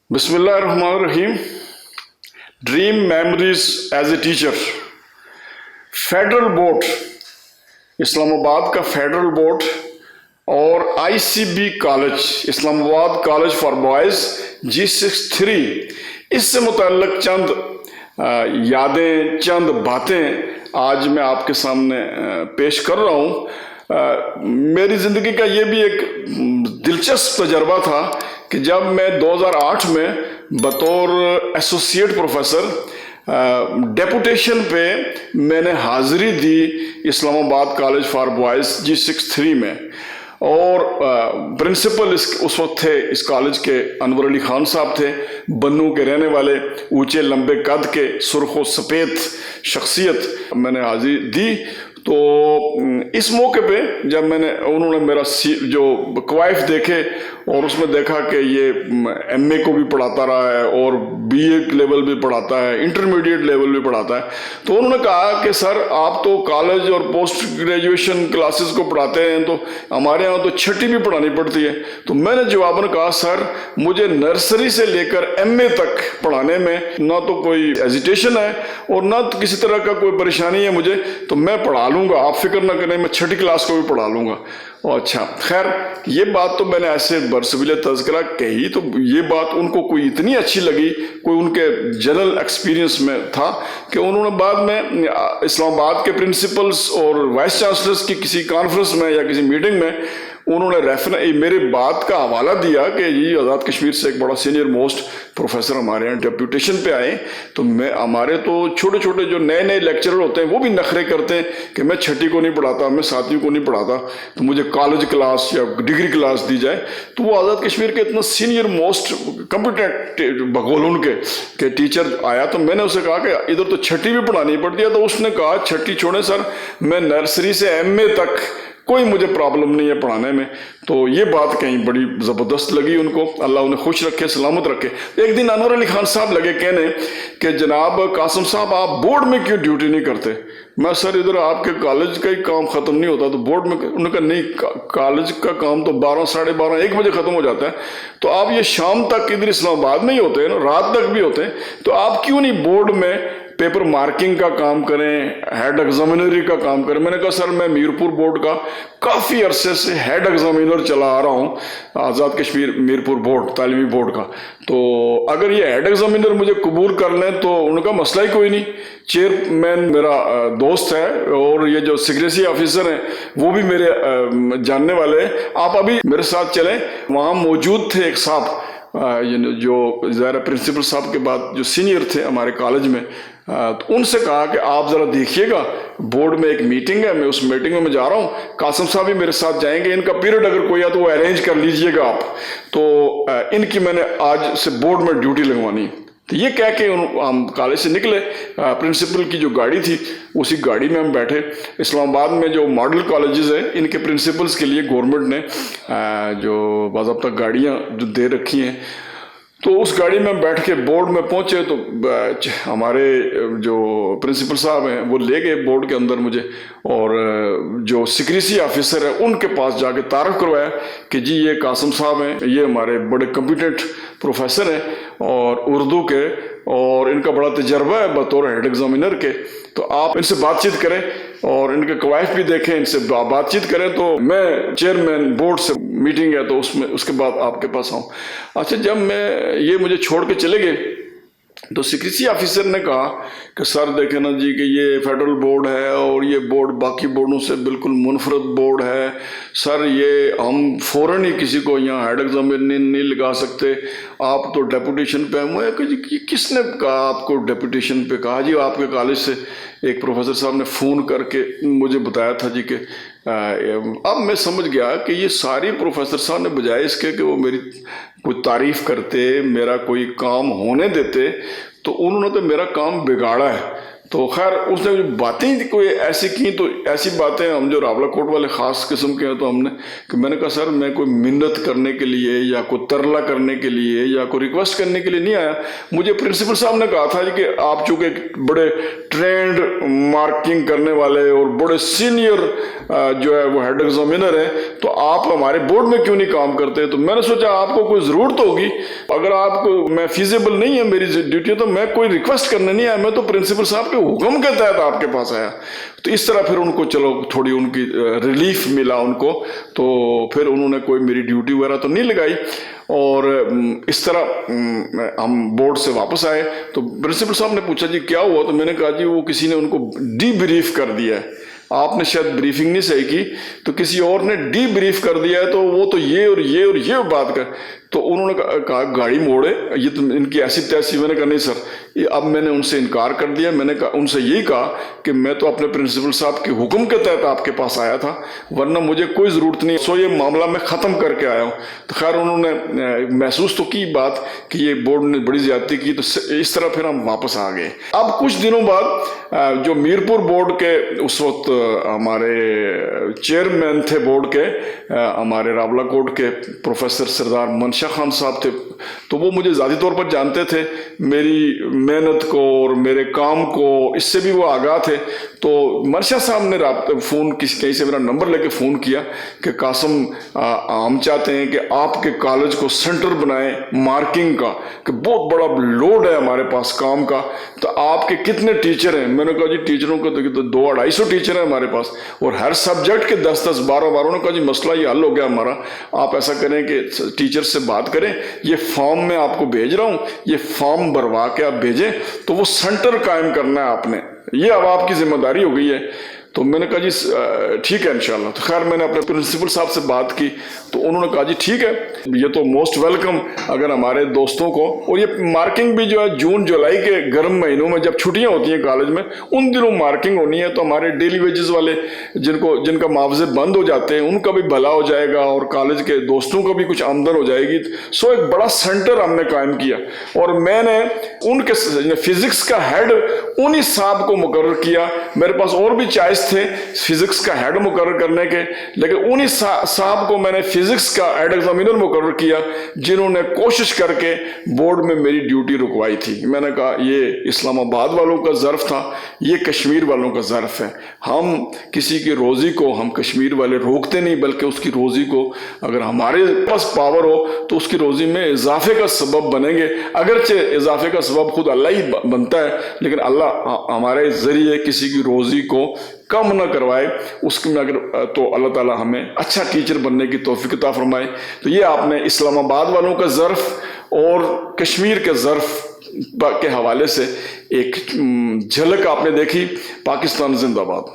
बिस्मिल्लाहिर्रहमानिर्रहीम। Dream memories as a teacher. Federal board, Islamabad का federal board और ICB college, Islamabad college for boys G63, इससे मुतल्लिक चंद यादें, चंद बातें आज मैं आपके सामने पेश कर रहा हूँ। मेरी ज़िंदगी का ये भी एक दिलचस्प तजर्बा था कि जब मैं 2008 में बतौर एसोसिएट प्रोफेसर डेपुटेशन पे मैंने हाज़िरी दी Islamabad college for boys G63 में, और प्रिंसिपल उस वक्त थे इस कॉलेज के अनवर अली खान साहब थे, बन्नू के रहने वाले, ऊंचे लंबे कद के, सुर्ख व सफ़ेद शख्सियत। मैंने हाज़िरी दी। तो इस मौके पे जब उन्होंने मेरा जो क्वाइफ देखे और उसमें देखा कि ये एमए को भी पढ़ाता रहा है और बीए लेवल भी पढ़ाता है, इंटरमीडिएट लेवल भी पढ़ाता है, तो उन्होंने कहा कि सर आप तो कॉलेज और पोस्ट ग्रेजुएशन क्लासेस को पढ़ाते हैं, तो हमारे यहाँ तो छठी भी पढ़ानी पड़ती है। तो मैंने जवाबन कहा सर मुझे नर्सरी से लेकर एमए तक पढ़ाने में ना तो कोई हेजिटेशन है और ना तो किसी तरह का कोई परेशानी है मुझे, तो मैं पढ़ा लूँगा, आप फिक्र ना करें, मैं छठी क्लास को भी पढ़ा लूँगा। अच्छा, खैर ये बात तो मैंने ऐसे बरसबिल तज़किरा कही, तो ये बात उनको कोई इतनी अच्छी लगी, कोई उनके जनरल एक्सपीरियंस में था कि उन्होंने बाद में इस्लामाबाद के प्रिंसिपल्स और वाइस चांसलर्स की किसी कॉन्फ्रेंस में या किसी मीटिंग में उन्होंने मेरे बात का हवाला दिया कि ये आज़ाद कश्मीर से एक बड़ा सीनियर मोस्ट प्रोफेसर हमारे यहाँ डेप्यूटेशन पे आए, तो हमारे तो छोटे छोटे जो नए नए लेक्चरर होते हैं वो भी नखरे करते हैं कि मैं छठी को नहीं पढ़ाता, मैं सातवीं को नहीं पढ़ाता, तो मुझे कॉलेज क्लास या डिग्री क्लास दी जाए। तो वो आज़ाद कश्मीर के इतना सीनियर मोस्ट कम्पिटेंट भगोल के टीचर आया, तो मैंने उसे कहा कि इधर तो छठी भी पढ़ानी पड़ती है। तो उसने कहा छठी छोड़े सर, मैं नर्सरी से एमए तक कोई मुझे प्रॉब्लम नहीं है पढ़ाने में। तो ये बात कहीं बड़ी ज़बरदस्त लगी उनको, अल्लाह उन्हें खुश रखे, सलामत रखे। एक दिन अनवर अली खान साहब लगे कहने कि जनाब कासिम साहब आप बोर्ड में क्यों ड्यूटी नहीं करते? मैं सर इधर आपके कॉलेज का ही काम ख़त्म नहीं होता तो बोर्ड में? उन्होंने कहा नहीं, कॉलेज का काम तो 12, साढ़े 12, 1 बजे ख़त्म हो जाता है, तो आप ये शाम तक इधर इस्लामाबाद में ही होते हैं ना, रात तक भी होते हैं, तो आप क्यों नहीं बोर्ड में पेपर मार्किंग का काम करें, हेड एग्जामिनरी का काम करें? मैंने कहा सर मैं मीरपुर बोर्ड का काफ़ी अरसे से हेड एग्जामिनर चला आ रहा हूँ, आज़ाद कश्मीर मीरपुर बोर्ड तालीमी बोर्ड का, तो अगर ये हेड एग्जामिनर मुझे कबूल कर लें तो उनका मसला ही कोई नहीं। चेयरमैन मेरा दोस्त है और ये जो सिक्रेसी ऑफिसर हैं वो भी मेरे जानने वाले हैं, आप अभी मेरे साथ चलें। वहाँ मौजूद थे एक साहब जो ज़ाहिर प्रिंसिपल साहब के बाद जो सीनियर थे हमारे कॉलेज में, तो उनसे कहा कि आप ज़रा देखिएगा, बोर्ड में एक मीटिंग है, मैं उस मीटिंग में मैं जा रहा हूँ, कासिम साहब भी मेरे साथ जाएंगे, इनका पीरियड अगर कोई है तो वो अरेंज कर लीजिएगा आप। तो इनकी मैंने आज से बोर्ड में ड्यूटी लगवानी। तो ये कह के हम कॉलेज से निकले, प्रिंसिपल की जो गाड़ी थी उसी गाड़ी में हम बैठे। इस्लामाबाद में जो मॉडल कॉलेजेस हैं इनके प्रिंसिपल्स के लिए गवर्नमेंट ने जो बाज़ाब्ता गाड़ियाँ जो दे रखी हैं, तो उस गाड़ी में बैठ के बोर्ड में पहुंचे तो हमारे जो प्रिंसिपल साहब हैं वो ले गए बोर्ड के अंदर मुझे, और जो सिक्रेसी ऑफिसर है उनके पास जाके तारफ़ करवाया कि जी ये कासिम साहब हैं, ये हमारे बड़े कम्पिटेंट प्रोफेसर हैं और उर्दू के, और इनका बड़ा तजर्बा है बतौर हेड एग्जामिनर के, तो आप इनसे बातचीत करें और इनके कवायद भी देखें, इनसे बातचीत करें, तो मैं चेयरमैन बोर्ड से मीटिंग है तो उसमें उसके बाद आपके पास आऊँ। अच्छा, जब ये मुझे छोड़ के चले गए तो सिक्रेसी ऑफिसर ने कहा कि सर देखें ना जी कि ये फेडरल बोर्ड है और ये बोर्ड बाकी बोर्डों से बिल्कुल मुनफरद बोर्ड है सर, ये हम फ़ौरन ही किसी को यहाँ हेड एग्जामिनर नहीं लगा सकते, आप तो डेपुटेशन पे हैं। मैं कहा जी किसने कहा आपको डेपुटेशन पे? कहा जी आपके कॉलेज से एक प्रोफेसर साहब ने फ़ोन करके मुझे बताया था जी कि अब मैं समझ गया कि ये सारी प्रोफेसर साहब ने बजाय इसके कि वो मेरी कोई तारीफ़ करते, मेरा कोई काम होने देते, तो उन्होंने तो मेरा काम बिगाड़ा है। تو خیر اس نے باتیں کوئی ایسی کی، تو ایسی باتیں ہم جو راولا کوٹ والے خاص قسم کے ہیں، تو ہم نے کہ میں نے کہا سر میں کوئی منت کرنے کے لیے یا کوئی ترلا کرنے کے لیے یا کوئی ریکویسٹ کرنے کے لیے نہیں آیا. مجھے پرنسپل صاحب نے کہا تھا کہ آپ چونکہ بڑے ٹرینڈ مارکنگ کرنے والے اور بڑے سینئر جو ہے وہ ہیڈ ایگزامینر ہیں، تو آپ ہمارے بورڈ میں کیوں نہیں کام کرتے. تو میں نے سوچا آپ کو کوئی ضرورت ہوگی، اگر آپ کو میں فیزیبل نہیں ہے میری ڈیوٹی، تو میں کوئی ریکویسٹ کرنے نہیں آیا، میں تو پرنسپل صاحب کے حکم کے تحت آپ کے پاس آیا. تو اس طرح پھر ان کو چلو تھوڑی ان کی ریلیف ملا ان کو، تو پھر انہوں نے کوئی میری ڈیوٹی وغیرہ تو نہیں لگائی. اور اس طرح ہم بورڈ سے واپس آئے تو پرنسپل صاحب نے پوچھا جی کیا ہوا، تو میں نے کہا جی وہ کسی نے ان کو ڈی بریف کر دیا ہے، آپ نے شاید بریفنگ نہیں صحیح کی، تو کسی اور نے ڈی بریف کر دیا ہے، تو وہ تو یہ اور یہ اور یہ بات کر. تو انہوں نے کہا گاڑی موڑے، یہ تو ان کی ایسی تیسی. میں نے کہا نہیں سر، اب میں نے ان سے انکار کر دیا. میں نے ان سے یہی کہا کہ میں تو اپنے پرنسپل صاحب کے حکم کے تحت آپ کے پاس آیا تھا، ورنہ مجھے کوئی ضرورت نہیں، سو یہ معاملہ میں ختم کر کے آیا ہوں. تو خیر انہوں نے محسوس تو کی بات کہ یہ بورڈ نے بڑی زیادتی کی، تو اس طرح پھر ہم واپس آ گئے. اب کچھ دنوں بعد جو میرپور بورڈ کے اس وقت ہمارے چیئرمین تھے بورڈ کے، ہمارے راولا کوٹ کے پروفیسر سردار منشا خان صاحب تھے، تو وہ مجھے ذاتی طور پر جانتے تھے، میری محنت کو اور میرے کام کو اس سے بھی وہ آگاہ تھے. تو منشا صاحب نے فون کہیں سے میرا نمبر لے کے فون کیا کہ قاسم ہم چاہتے ہیں کہ آپ کے کالج کو سینٹر بنائیں مارکنگ کا، کہ بہت بڑا لوڈ ہے ہمارے پاس کام کا، تو آپ کے کتنے ٹیچر ہیں. میں نے کہا جی ٹیچروں کو تو 200-250 ٹیچر ہیں ہمارے پاس، اور ہر سبجیکٹ کے 10-10 12. انہوں نے کہا جی مسئلہ یہ حل ہو گیا ہمارا، آپ ایسا کریں کہ ٹیچر سے بات کریں، یہ فارم میں آپ کو بھیج رہا ہوں، یہ فارم بھروا کے آپ بھیجیں، تو وہ سینٹر قائم کرنا ہے آپ نے، یہ اب آپ کی ذمہ داری ہو گئی ہے. تو میں نے کہا جی ٹھیک ہے انشاءاللہ. تو خیر میں نے اپنے پرنسپل صاحب سے بات کی، تو انہوں نے کہا جی ٹھیک ہے، یہ تو موسٹ ویلکم اگر ہمارے دوستوں کو. اور یہ مارکنگ بھی جو ہے جون جولائی کے گرم مہینوں میں جب چھٹیاں ہوتی ہیں کالج میں، ان دنوں مارکنگ ہونی ہے، تو ہمارے ڈیلی ویجز والے جن کا معاوضے بند ہو جاتے ہیں ان کا بھی بھلا ہو جائے گا، اور کالج کے دوستوں کو بھی کچھ آمدن ہو جائے گی. سو ایک بڑا سینٹر ہم نے قائم کیا، اور میں نے ان کے فزکس کا ہیڈ انہی صاحب کو مقرر کیا. میرے پاس اور بھی چائس تھے فزکس کا ہیڈ مقرر کرنے کے، لیکن انہی صاحب کو میں نے فزکس کا ہیڈ ایگزامینر مقرر کیا، جنہوں نے کوشش کر کے بورڈ میں میری ڈیوٹی رکوائی تھی. میں نے کہا یہ اسلام آباد والوں کا ظرف تھا، یہ کشمیر والوں کا ظرف ہے. ہم کسی کی روزی کو ہم کشمیر والے روکتے نہیں، بلکہ اس کی روزی کو اگر ہمارے پاس پاور ہو تو اس کی روزی میں اضافے کا سبب بنیں گے. اگرچہ اضافے کا سبب خود اللہ ہی بنتا ہے، لیکن اللہ ہمارے ذریعے کسی کی روزی کو کم نہ کروائے، اس میں اگر تو اللہ تعالی ہمیں اچھا ٹیچر بننے کی توفیق عطا فرمائے. تو یہ آپ نے اسلام آباد والوں کا ظرف اور کشمیر کے ظرف کے حوالے سے ایک جھلک آپ نے دیکھی. پاکستان زندہ باد.